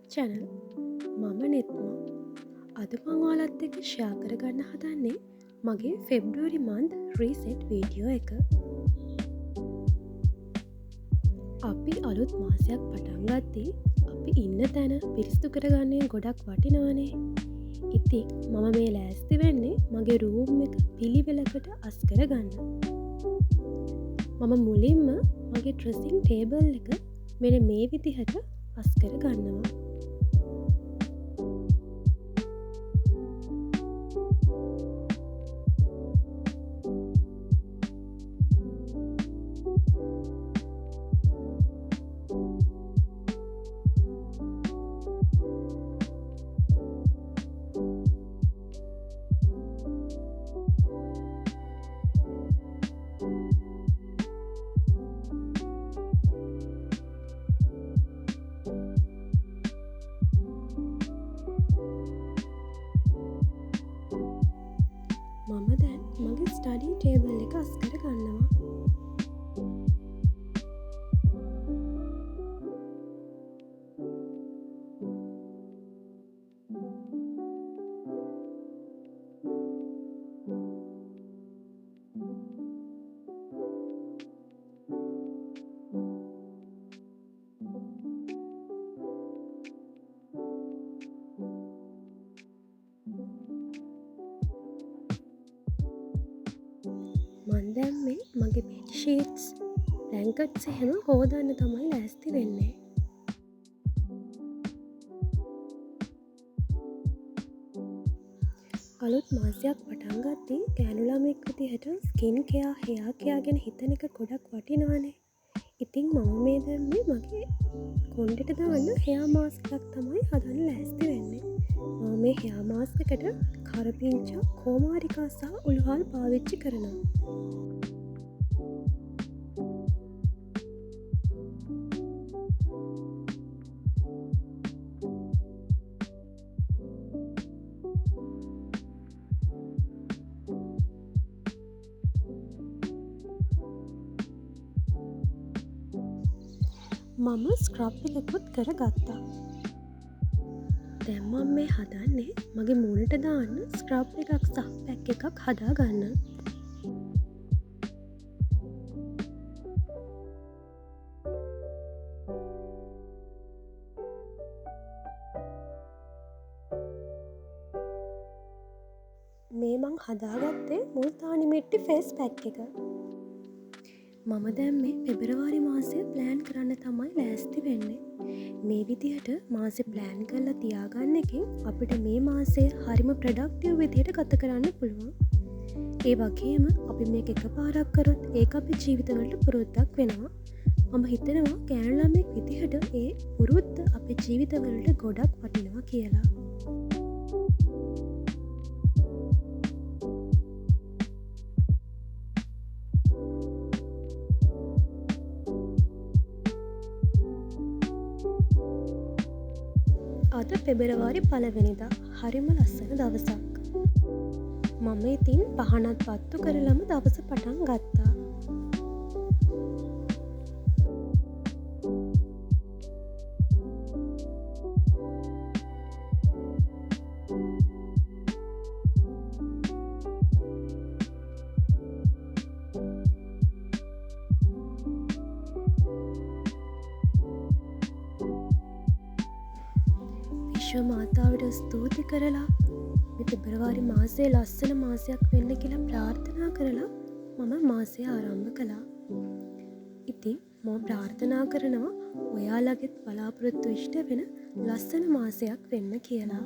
channel. මම නෙත්මා අද මං ඔයාලත් එක්ක ෂෙයා කරගන්න හදන්නේ මගේ ෆෙබ්‍රුවරි month රීසෙට් වීඩියෝ එක. අපි අලුත් මාසයක් පටන් ගත්තී අපි ඉන්න තැන පිරිසිදු කරගන්නේ ගොඩක් වටිනවනේ. ඉතින් මම මේ ලෑස්ති වෙන්නේ මගේ රූම් එක පිළිවෙලකට අස් කරගන්න. මම මුලින්ම මගේ ඩ්‍රෙසින් ටේබල් එක මෙන්න මේ විදිහට අස් කරගන්නවා. මම දැන් මගේ ස්ටඩී ටේබල් එක අස් කර ගන්නවා. මන් දැන් මේ මගේ බෙඩ්ෂීට්ස් බ්ලැන්කට්ස් එහෙම හෝදන්න තමයි ලෑස්ති වෙන්නේ. අලුත් මාසයක් පටන් ගත්තී ගෑනු ළමෙක් විදිහට ස්කින් කෙයා හෙයා කෙයා ගැන හිතන එක ගොඩක් වටිනවනේ. ඉතින් මම මේ දැම්මේ මගේ කොණ්ඩෙට දාන්න හෙයා මාස්ක් එකක් තමයි හදන්න ලෑස්ති වෙන්නේ. මම මේ හෙයා මාස්ක් එකට කරපිංචා කෝමාරිකා සහ උළුහල් පාවිච්චි කරනවා. මම ස්ක්‍රබ් එකකුත් කර ගත්තා. දැන් මම මේ හදන්නේ මගේ මූණට දාන්න ස්ක්‍රබ් එකක් සහ පැක් එකක් හදාගන්න. මේ මං හදාගත්තේ මුල්තානි මිට්ටි ෆේස් පැක් එක. මම දැන් මේ පෙබරවාරි මාසය ප්ලෑන් කරන්න තමයි ලෑස්ති වෙන්නේ. මේ විදිහට මාසෙ ප්ලෑන් කරලා තියාගන්න එකෙන් අපිට මේ මාසේ හරිම ප්‍රොඩක්ටිව් විදිහට ගත කරන්න පුළුවන්. ඒ වගේම අපි මේක එකපාරක් කරොත් ඒක අපේ ජීවිතවලට පුරුද්දක් වෙනවා. මම හිතනවා ගෑනු ළමෙක් විදිහට ඒ පුරුද්ද අපේ ජීවිතවලට ගොඩක් වටිනවා කියලා. අද පෙබරවාරි 1 වෙනිදා හරිම ලස්සන දවසක්. මම ඉතින් පහනත් පත්තු කරලම දවස පටන් ගත්තා. විශ්ව මාතාවට ස්තුති කරලා මේ පෙබරවාරි මාසයේ ලස්සන මාසයක් වෙන්න කියලා ප්‍රාර්ථනා කරලා මම මාසය ආරම්භ කළා. ඉතින් මම ප්‍රාර්ථනා කරනවා ඔයාලගෙත් බලාපොරොත්තු ඉෂ්ට වෙන ලස්සන මාසයක් වෙන්න කියලා.